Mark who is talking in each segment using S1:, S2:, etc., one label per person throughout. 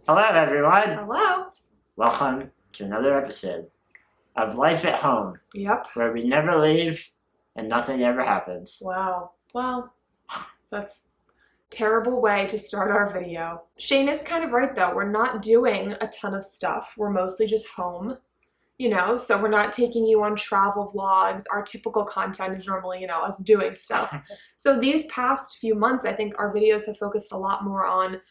S1: Hello, everyone.
S2: Hello.
S1: Welcome to another episode of Life at Home,
S2: Yep.
S1: where we never leave and nothing ever happens.
S2: Wow. Well, that's a terrible way to start our video. Shane is kind of right, though. We're not doing a ton of stuff. We're mostly just home, so we're not taking you on travel vlogs. Our typical content is normally, us doing stuff. So these past few months, I think our videos have focused a lot more on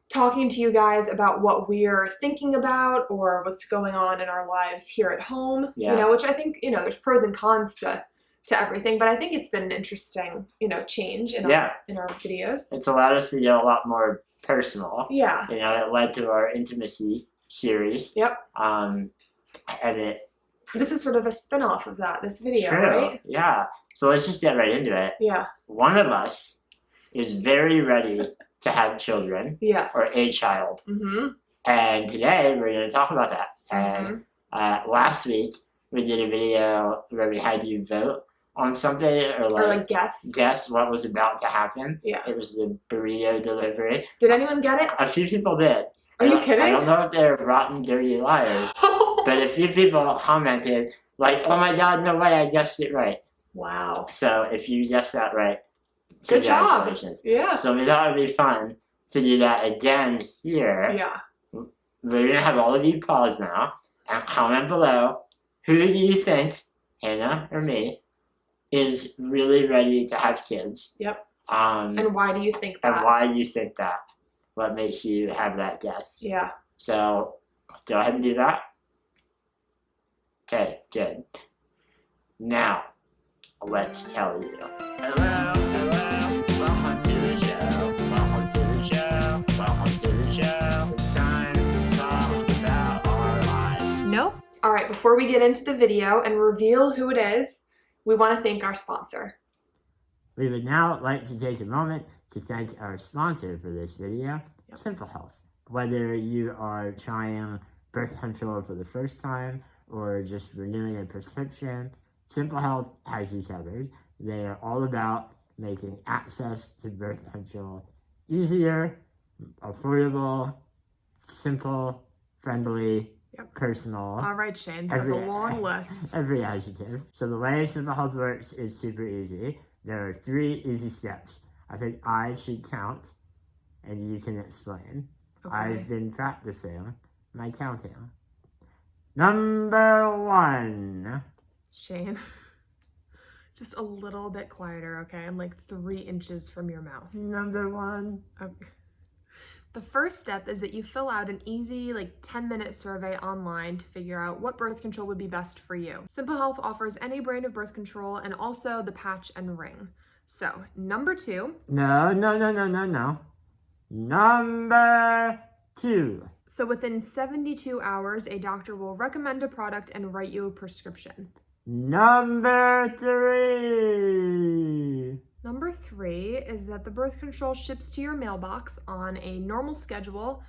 S2: talking to you guys about what we're thinking about or what's going on in our lives here at home, which I think, there's pros and cons to everything, but I think it's been an interesting, change in our videos.
S1: It's allowed us to get a lot more personal.
S2: Yeah.
S1: It led to our intimacy series.
S2: Yep. This is sort of a spin-off of that, this video, right?
S1: Yeah. So let's just get right into it.
S2: Yeah.
S1: One of us is very ready to have children.
S2: Yes.
S1: Or a child.
S2: Mm-hmm.
S1: And today we're going to talk about that. And last week we did a video where we had you vote on something or guess what was about to happen.
S2: Yeah.
S1: It was the burrito delivery.
S2: Did anyone get it?
S1: A few people did.
S2: Are you kidding?
S1: I don't know if they're rotten, dirty liars, but a few people commented like, "Oh my God, no way, I guessed it right."
S2: Wow.
S1: So if you guessed that right,
S2: good job.
S1: Congratulations.
S2: Yeah.
S1: So we thought it would be fun to do that again here.
S2: Yeah.
S1: We're going to have all of you pause now and comment below who do you think, Hannah or me, is really ready to have kids.
S2: Yep. And why do you think that?
S1: And why do you think that? What makes you have that guess?
S2: Yeah.
S1: So go ahead and do that. Okay, good. Now, let's tell you. Hello. Welcome to the show. Welcome to the show. Welcome to the show. It's time to talk about our lives.
S2: Nope. All right, before we get into the video and reveal who it is, we want to thank our sponsor.
S1: We would now like to take a moment to thank our sponsor for this video, Simple Health. Whether you are trying birth control for the first time or just renewing a prescription, Simple Health has you covered. They are all about making access to birth control easier, affordable, simple, friendly, personal.
S2: All right, Shane, that's a long list.
S1: Every adjective. So the way Simple Health works is super easy. There are 3 easy steps. I think I should count, and you can explain. Okay. I've been practicing my counting. Number 1.
S2: Shane, just a little bit quieter, okay? I'm like 3 inches from your mouth.
S1: Number 1.
S2: Okay. The first step is that you fill out an easy 10-minute survey online to figure out what birth control would be best for you. Simple Health offers any brand of birth control and also the patch and ring. So, number 2.
S1: No. Number 2.
S2: So within 72 hours, a doctor will recommend a product and write you a prescription.
S1: Number 3.
S2: Number 3 is that the birth control ships to your mailbox on a normal schedule.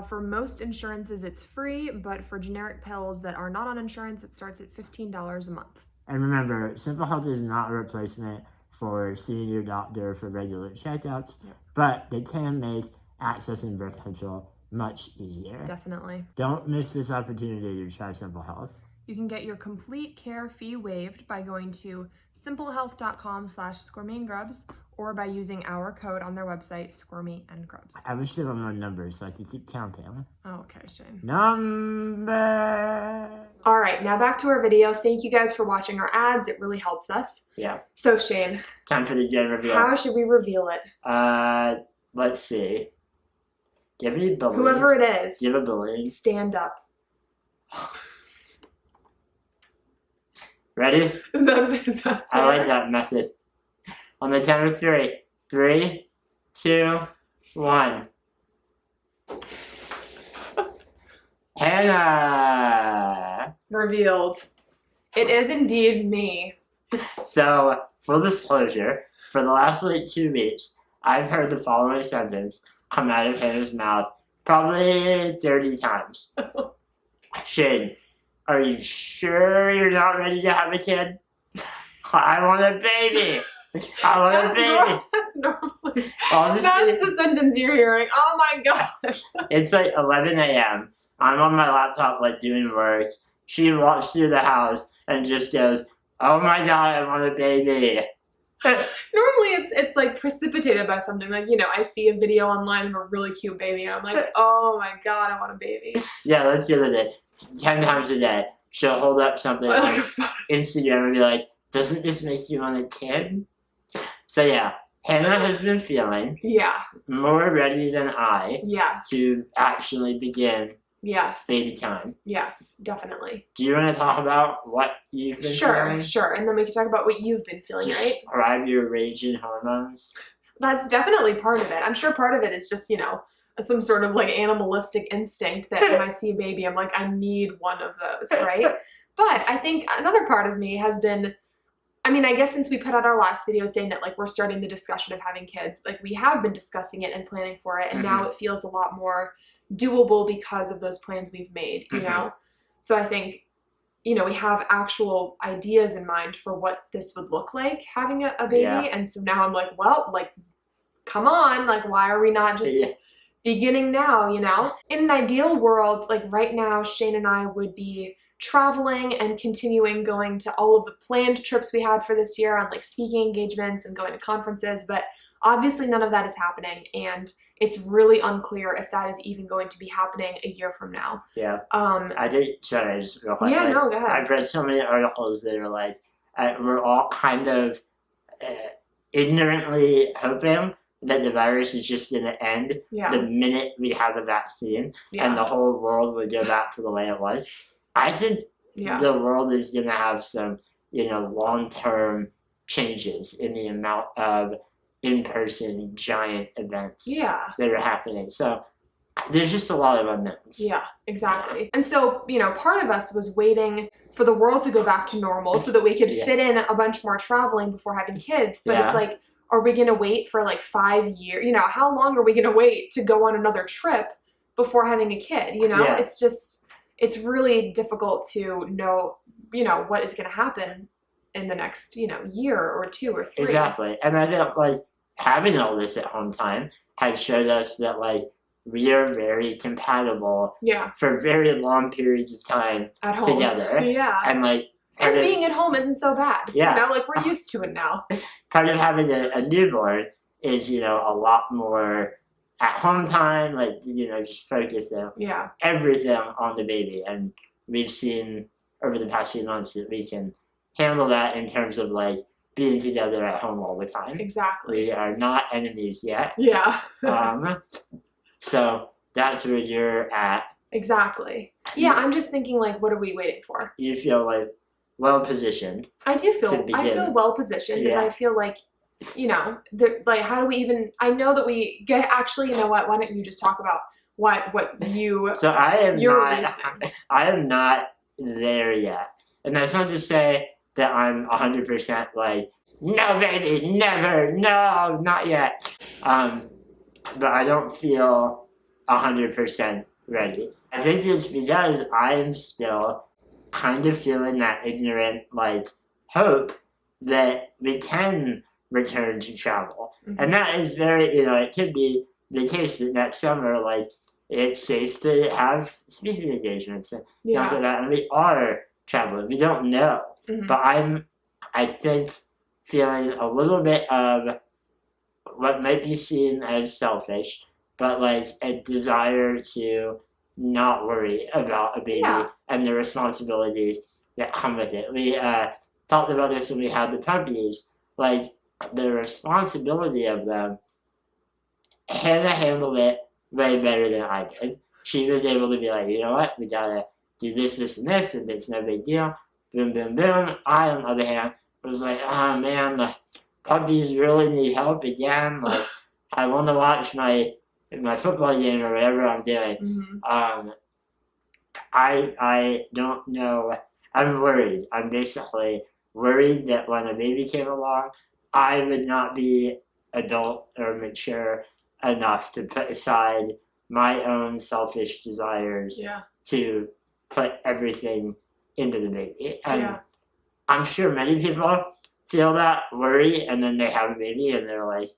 S2: For most insurances, it's free, but for generic pills that are not on insurance, it starts at $15 a month.
S1: And remember, Simple Health is not a replacement for seeing your doctor for regular checkups, but they can make accessing birth control much easier.
S2: Definitely.
S1: Don't miss this opportunity to try Simple Health.
S2: You can get your complete care fee waived by going to simplehealth.com/Squirmy and Grubs or by using our code on their website, Squirmy and Grubs.
S1: I wish there were more numbers so I could keep counting.
S2: Oh, okay, Shane.
S1: Number.
S2: All right, now back to our video. Thank you guys for watching our ads. It really helps us.
S1: Yeah.
S2: So, Shane.
S1: Time for the gen reveal.
S2: How should we reveal it?
S1: Let's see. Give me balloons.
S2: Whoever it is.
S1: Give a balloon.
S2: Stand up.
S1: Ready?
S2: Is that fair?
S1: I like that method. On the count of 3. 3, 2, 1. Hannah!
S2: Revealed. It is indeed me.
S1: So, full disclosure, for the last 2 weeks, I've heard the following sentence come out of Hannah's mouth probably 30 times. Shane, are you sure you're not ready to have a kid? I want a baby. I want a baby.
S2: That's normally.
S1: I'll
S2: That's the sentence you're hearing. Oh my gosh.
S1: It's like 11 a.m. I'm on my laptop, like, doing work. She walks through the house and just goes, "Oh my god, I want a baby."
S2: Normally it's like precipitated by something. Like, I see a video online of a really cute baby and I'm like, oh my god, I want a baby.
S1: Yeah, let's do it. 10 times a day, she'll hold up something on Instagram and be like, "Doesn't this make you want a kid?" So yeah, Hannah has been feeling more ready than I to actually begin baby time.
S2: Yes, definitely.
S1: Do you want to talk about what you've been feeling?
S2: Sure. And then we can talk about what you've been feeling, right?
S1: Describe your raging hormones.
S2: That's definitely part of it. I'm sure part of it is just, some sort of like animalistic instinct that when I see a baby, I'm like, I need one of those, right? But I think another part of me has been, I guess since we put out our last video saying that like we're starting the discussion of having kids, like we have been discussing it and planning for it, and now it feels a lot more doable because of those plans we've made, you know? So I think, we have actual ideas in mind for what this would look like having a baby. And so now I'm like, well, like, come on, like, why are we not just beginning now, In an ideal world, like right now, Shane and I would be traveling and continuing going to all of the planned trips we had for this year on like speaking engagements and going to conferences, but obviously none of that is happening, and it's really unclear if that is even going to be happening a year from now.
S1: Yeah. I did, sorry, just real quick.
S2: Yeah, no, go ahead.
S1: I've read so many articles that are like, we're all kind of ignorantly hoping that the virus is just going to end the minute we have a vaccine and the whole world would go back to the way it was. I think the world is going to have some, long-term changes in the amount of in-person giant events that are happening. So there's just a lot of unknowns.
S2: Yeah, exactly. Yeah. And so, part of us was waiting for the world to go back to normal so that we could fit in a bunch more traveling before having kids. But it's like, are we going to wait for like 5 years? How long are we going to wait to go on another trip before having a kid? It's just, it's really difficult to know, what is going to happen in the next, year or 2 or 3.
S1: Exactly. And I think like having all this at home time has showed us that like we are very compatible for very long periods of time
S2: at home
S1: together. Yeah. And like
S2: being at home isn't so bad. Yeah. Like we're used to it now.
S1: Part of having a newborn is, a lot more at home time, like, just focusing everything on the baby. And we've seen over the past few months that we can handle that in terms of like being together at home all the time.
S2: Exactly.
S1: We are not enemies yet.
S2: Yeah.
S1: So that's where you're at.
S2: Exactly. Yeah, I'm just thinking like, what are we waiting for?
S1: You feel like well positioned.
S2: I feel well positioned, and I feel like, like how do we even? I know that we get. Actually, you know what? Why don't you just talk about what you?
S1: So I am not there yet, and that's not to say that I'm 100% like no baby, never, no, not yet. But I don't feel 100% ready. I think it's because I'm still kind of feeling that ignorant like hope that we can return to travel. And that is very, it could be the case that next summer, like, it's safe to have speaking engagements and things like that, and we are traveling. We don't know. But I think, feeling a little bit of what might be seen as selfish, but like a desire to not worry about a baby and the responsibilities that come with it. We talked about this when we had the puppies. Like, the responsibility of them, Hannah handled it way better than I did. She was able to be like, you know what, we gotta do this, this, and this, and it's no big deal. Boom, boom, boom. I, on the other hand, was like, oh man, the puppies really need help again. Like, I want to watch my football game or whatever I'm doing. I don't know. I'm worried. I'm basically worried that when a baby came along, I would not be adult or mature enough to put aside my own selfish desires to put everything into the baby. And I'm sure many people feel that worry, and then they have a baby, and they're like,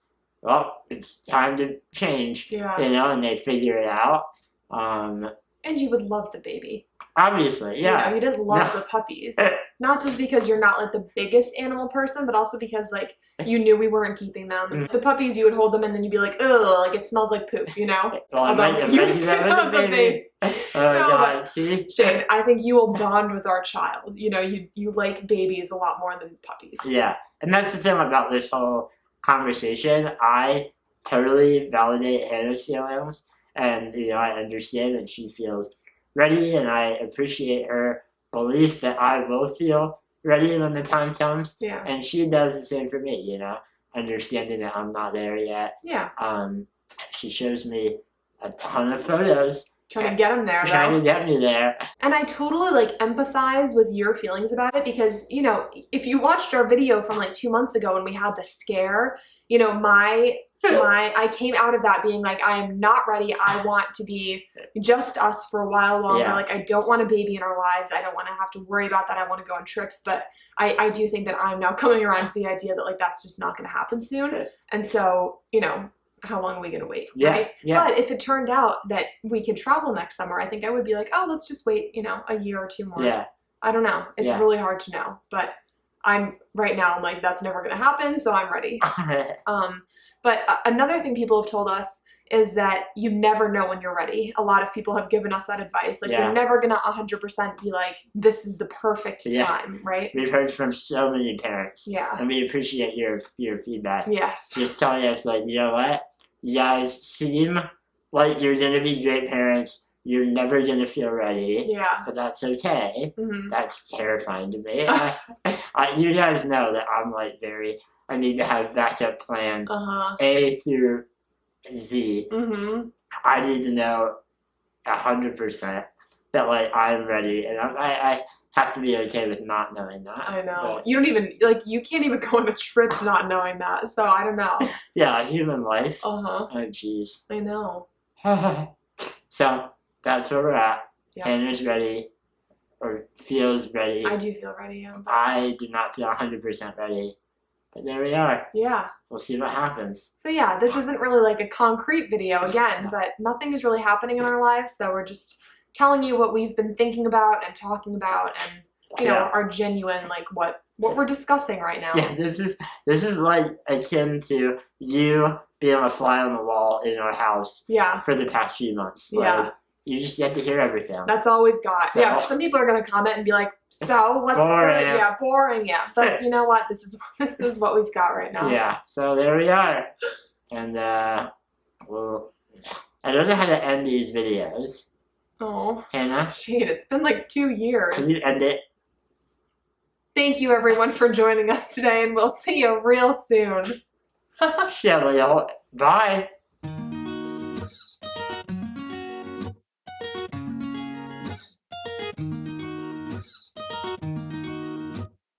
S1: well, it's time to change,
S2: Yeah.
S1: you know, and they figure it out.
S2: And you would love the baby.
S1: Obviously, yeah.
S2: You know, you didn't love the puppies. Not just because you're not like the biggest animal person, but also because like you knew we weren't keeping them. The puppies, you would hold them and then you'd be like, ugh, like it smells like poop, you know?
S1: Well, I might do that with the baby. Oh,
S2: No,
S1: God, see?
S2: Shane, I think you will bond with our child. You know, you like babies a lot more than puppies.
S1: Yeah, and that's the thing about this whole conversation. I totally validate Hannah's feelings, and, you know, I understand that she feels ready, and I appreciate her belief that I will feel ready when the time comes.
S2: Yeah.
S1: And she does the same for me, you know, understanding that I'm not there yet.
S2: Yeah.
S1: She shows me a ton of photos.
S2: Trying to get them there,
S1: Trying
S2: though.
S1: to get me there.
S2: And I totally like empathize with your feelings about it because, you know, if you watched our video from like 2 months ago when we had the scare, you know, I came out of that being like, I am not ready. I want to be just us for a while longer.
S1: Yeah.
S2: Like, I don't want a baby in our lives. I don't want to have to worry about that. I want to go on trips. But I do think that I'm now coming around to the idea that like, that's just not going to happen soon. And so, you know, how long are we going to wait?
S1: Yeah,
S2: right?
S1: yeah.
S2: But if it turned out that we could travel next summer, I think I would be like, oh, let's just wait, you know, a year or two more.
S1: Yeah.
S2: I don't know. It's
S1: Yeah.
S2: really hard to know. But I'm like, that's never going to happen. So I'm ready. But another thing people have told us is that you never know when you're ready. A lot of people have given us that advice. Like, you're never going to 100% be like, this is the perfect time, right?
S1: We've heard from so many parents.
S2: Yeah.
S1: And we appreciate your feedback.
S2: Yes.
S1: Just telling us, like, you know what? You guys seem like you're going to be great parents. You're never going to feel ready.
S2: Yeah.
S1: But that's okay.
S2: Mm-hmm.
S1: That's terrifying to me. You guys know that I'm, like, I need to have backup plan A through Z.
S2: Mm-hmm.
S1: I need to know 100% that, like, I'm ready. And I have to be okay with not knowing that.
S2: I know.
S1: But,
S2: You don't even, like, you can't even go on a trip not knowing that. So I don't know.
S1: yeah, human life.
S2: Uh-huh.
S1: Oh, jeez.
S2: I know.
S1: So, that's where we're at.
S2: Yeah.
S1: Hannah's ready. Or feels ready.
S2: I do feel ready, yeah.
S1: I do not feel 100% ready. But there we are.
S2: Yeah.
S1: We'll see what happens.
S2: So yeah, this isn't really like a concrete video again, but nothing is really happening in our lives. So we're just telling you what we've been thinking about and talking about and, you know, our genuine, like what we're discussing right now.
S1: Yeah, this is like akin to you being a fly on the wall in our house for the past few months. Like, you just get to hear everything.
S2: That's all we've got.
S1: So,
S2: yeah, some people are going to comment and be like, so what's
S1: boring.
S2: Boring, yeah. But you know what? This is what we've got right now.
S1: Yeah, so there we are. And, well, I don't know how to end these videos.
S2: Oh.
S1: Hannah?
S2: Shane, it's been like 2 years.
S1: Can you end it?
S2: Thank you, everyone, for joining us today, and we'll see you real soon.
S1: Yeah, bye.